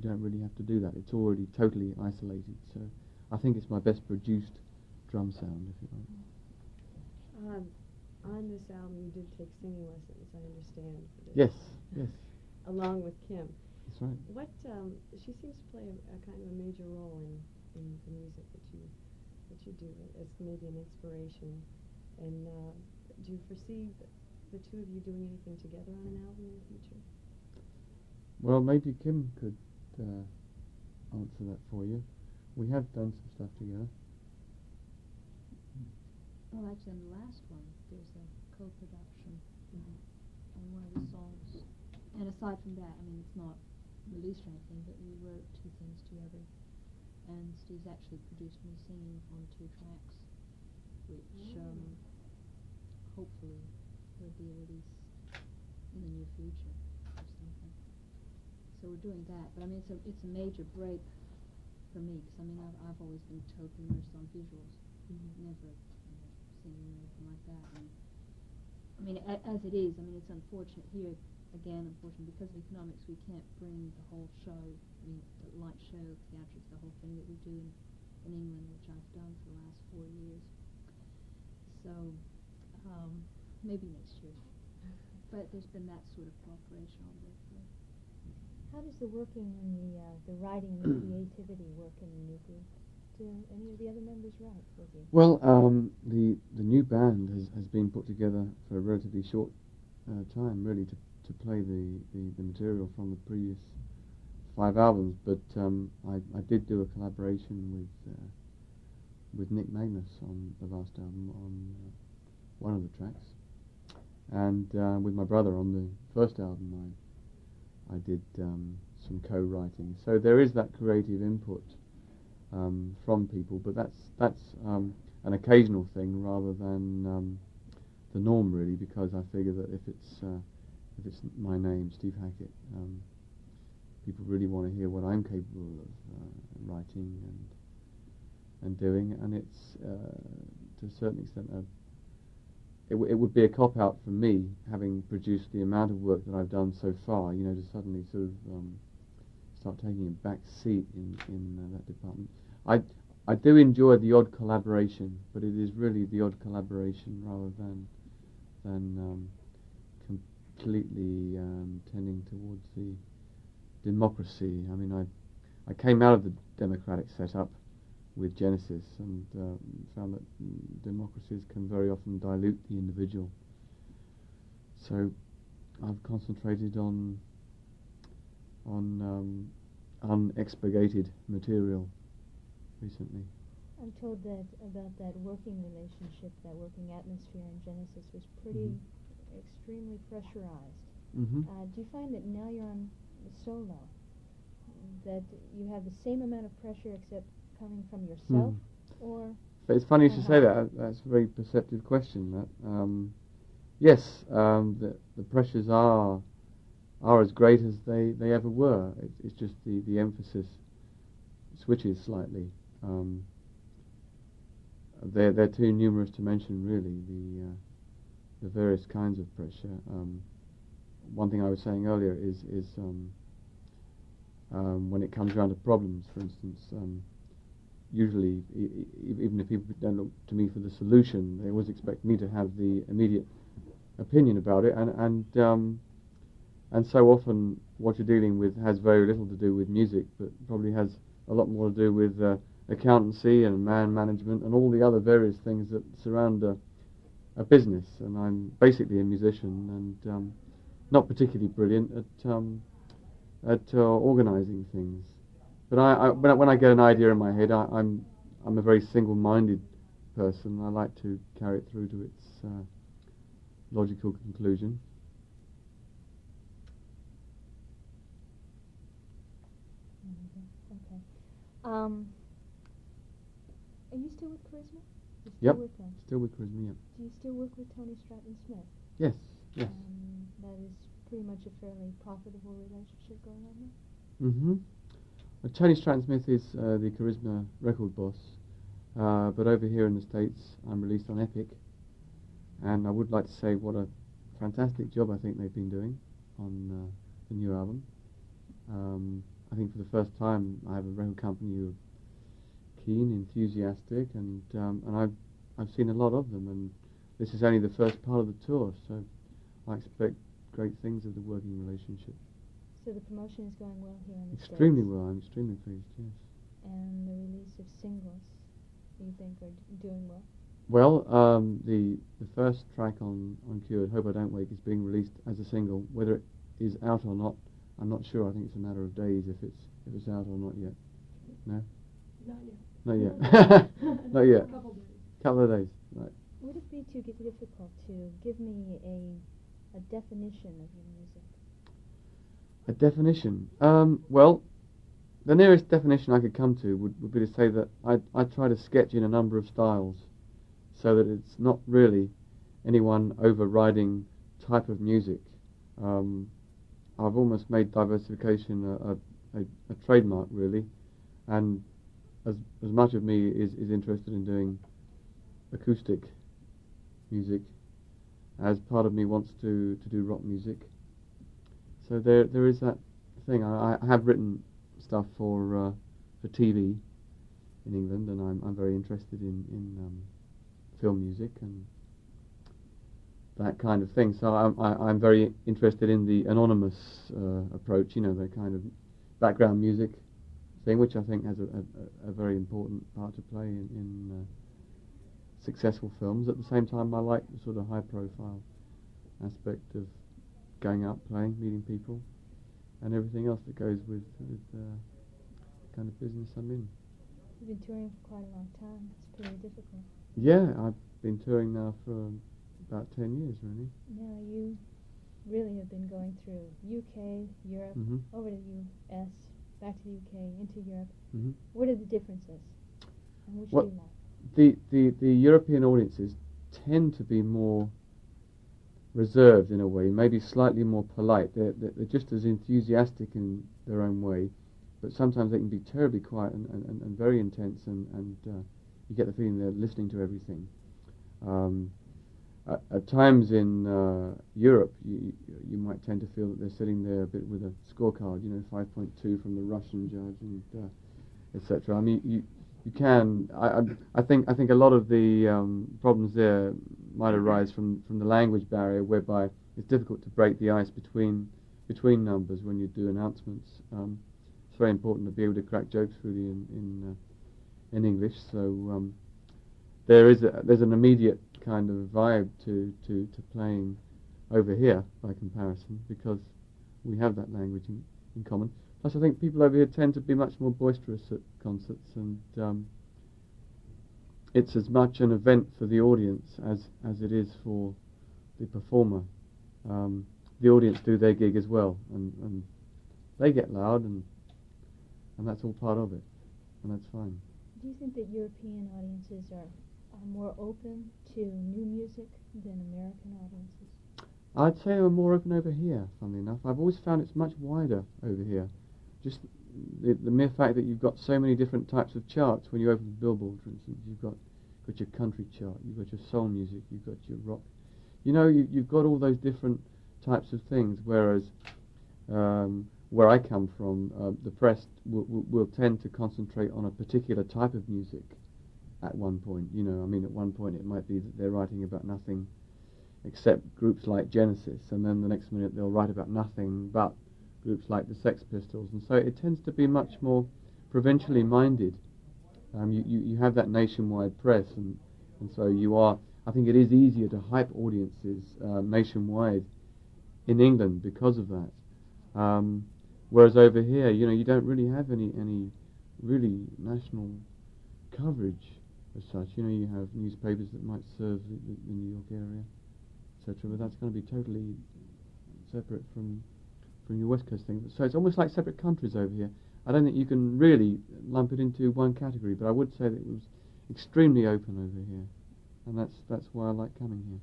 don't really have to do that. It's already totally isolated. So I think it's my best produced drum sound, if you like. On this album, you did take singing lessons, I understand. Yes, yes. Along with Kim. That's right. What she seems to play a kind of a major role in the music that you do as maybe an inspiration. And do you foresee the two of you doing anything together on an album in the future? Well, maybe Kim could answer that for you. We have done some stuff together. Well, actually, on the last one, there's a co-production on one of the songs. And aside from that, I mean, it's not released or anything, but we wrote two things together. And Steve's actually produced me singing on 2 tracks, which hopefully will be a release in the near future or something. So we're doing that. But I mean, it's a major break for me, because I mean, I've always been totally immersed on visuals, never singing or anything like that. And I mean, as it is, I mean, it's unfortunate here. Again, unfortunately, because of economics, we can't bring the whole show, I mean, the light show, theatrics, the whole thing that we do in England, which I've done for the last 4 years. So, maybe next year. But there's been that sort of cooperation all the way through. How does the working and the writing and the creativity work in the new group? Do any of the other members write with you? Well, the new band has been put together for a relatively short time, really, to play the material from the previous 5 albums. But I did do a collaboration with Nick Magnus on the last album on one of the tracks, and with my brother on the first album. I did some co-writing. So there is that creative input from people, but that's an occasional thing rather than the norm, really, because I figure that if it's my name, Steve Hackett, people really want to hear what I'm capable of writing and doing, and it's to a certain extent it would be a cop-out for me, having produced the amount of work that I've done so far, to suddenly sort of start taking a back seat in that department. I do enjoy the odd collaboration, but it is really the odd collaboration rather than completely tending towards the democracy. I mean, I came out of the democratic setup with Genesis and found that democracies can very often dilute the individual. So I've concentrated on unexpurgated material recently. I'm told that about that working relationship, that working atmosphere in Genesis was pretty extremely pressurized. Do you find that now you're on solo, that you have the same amount of pressure except coming from yourself, or? But it's funny you should say that. That's a very perceptive question. That yes, the pressures are as great as they ever were. It's just the emphasis switches slightly. They're too numerous to mention, really. The various kinds of pressure. One thing I was saying earlier is when it comes around to problems, for instance. Usually, even if people don't look to me for the solution, they always expect me to have the immediate opinion about it, and so often what you're dealing with has very little to do with music, but probably has a lot more to do with accountancy and man management and all the other various things that surround a business. And I'm basically a musician and not particularly brilliant at organising things. But when I get an idea in my head, I'm a very single-minded person. I like to carry it through to its logical conclusion. Okay. Are you still with Charisma? Yep. Still with Charisma. Yep. Do you still work with Tony Stratton Smith? Yes. Yes. That is pretty much a fairly profitable relationship going on there. Mm-hmm. Tony Stratton Smith is the Charisma record boss, but over here in the States I'm released on Epic, and I would like to say what a fantastic job I think they've been doing on the new album. I think for the first time I have a record company who are keen, enthusiastic, and I've seen a lot of them, and this is only the first part of the tour, so I expect great things of the working relationship. So the promotion is going well here in the Extremely States. well. I'm extremely pleased. Yes. And the release of singles, you think are doing well? Well, the first track on Cured, Hope I Don't Wake, is being released as a single. Whether it is out or not, I'm not sure. I think it's a matter of days if it's out or not yet. No? Not yet. Not yet. Not yet. A couple days. Couple of days. Right. Would it be too difficult to give me a definition of your music? A definition? Well, the nearest definition I could come to would be to say that I try to sketch in a number of styles, so that it's not really any one overriding type of music. I've almost made diversification a trademark, really, and as much of me is interested in doing acoustic music, as part of me wants to do rock music. So there is that thing. I have written stuff for TV in England, and I'm very interested in film music and that kind of thing. So I'm very interested in the anonymous approach, you know, the kind of background music thing, which I think has a very important part to play in successful films. At the same time, I like the sort of high-profile aspect of going out, playing, meeting people, and everything else that goes with the kind of business I'm in. You've been touring for quite a long time. It's pretty difficult. Yeah, I've been touring now for about 10 years, really. Now you really have been going through UK, Europe, over to the US, back to the UK, into Europe. What are the differences? And which do you like? The European audiences tend to be more reserved in a way, maybe slightly more polite. They're just as enthusiastic in their own way, but sometimes they can be terribly quiet and very intense, and you get the feeling they're listening to everything. At times in Europe, you might tend to feel that they're sitting there a bit with a scorecard, you know, 5.2 from the Russian judge, and etc. I mean, you can. I think a lot of the problems there might arise from the language barrier, whereby it's difficult to break the ice between numbers when you do announcements. It's very important to be able to crack jokes really in English. So there's an immediate kind of vibe to playing over here by comparison, because we have that language in common. Plus, I think people over here tend to be much more boisterous at concerts, and it's as much an event for the audience as it is for the performer. The audience do their gig as well, and they get loud, and that's all part of it, and that's fine. Do you think that European audiences are more open to new music than American audiences? I'd say we're more open over here, funnily enough. I've always found it's much wider over here. Just the mere fact that you've got so many different types of charts when you open Billboard, for instance. You've got your country chart, you've got your soul music, you've got your rock. You know, you've got all those different types of things, whereas where I come from, the press will tend to concentrate on a particular type of music at one point. You know, I mean, at one point it might be that they're writing about nothing except groups like Genesis, and then the next minute they'll write about nothing but groups like the Sex Pistols, and so it tends to be much more provincially minded. You have that nationwide press, and so you are. I think it is easier to hype audiences nationwide in England because of that. Whereas over here, you know, you don't really have any really national coverage as such. You know, you have newspapers that might serve the New York area, etc. But that's going to be totally separate from your West Coast thing. So it's almost like separate countries over here. I don't think you can really lump it into one category, but I would say that it was extremely open over here, and that's why I like coming here.